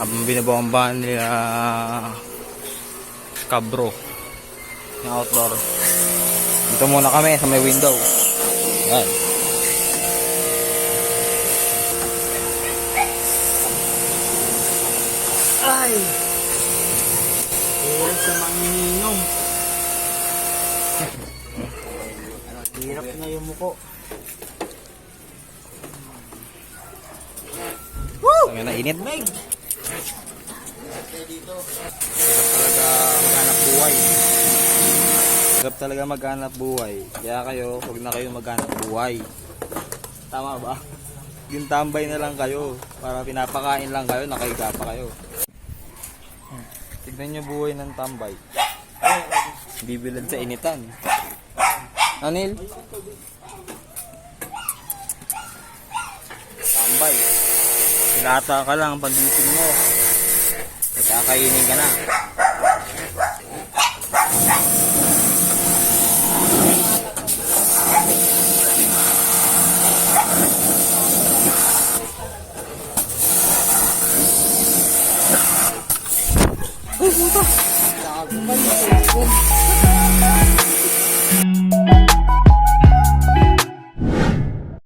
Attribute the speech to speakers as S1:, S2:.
S1: Habang binabombahan nila Cabro yung outdoor. Dito muna kami sa may window. Yan.
S2: Ay! Hirap sa manginginom. Hirap na yung muko.
S1: Ang na init.
S2: Meg!
S1: Hirap talaga maghanap buhay. Kaya kayo, huwag na kayo maghanap buhay. Tama ba? Yung tambay na lang kayo. Para pinapakain lang kayo, nakahiga pa kayo. Tignan nyo buhay ng tambay. Bibilad sa initan. Anil? Tambay. Pilata ka lang pag-isip mo. Kakainin ka na.
S2: Ay, puta!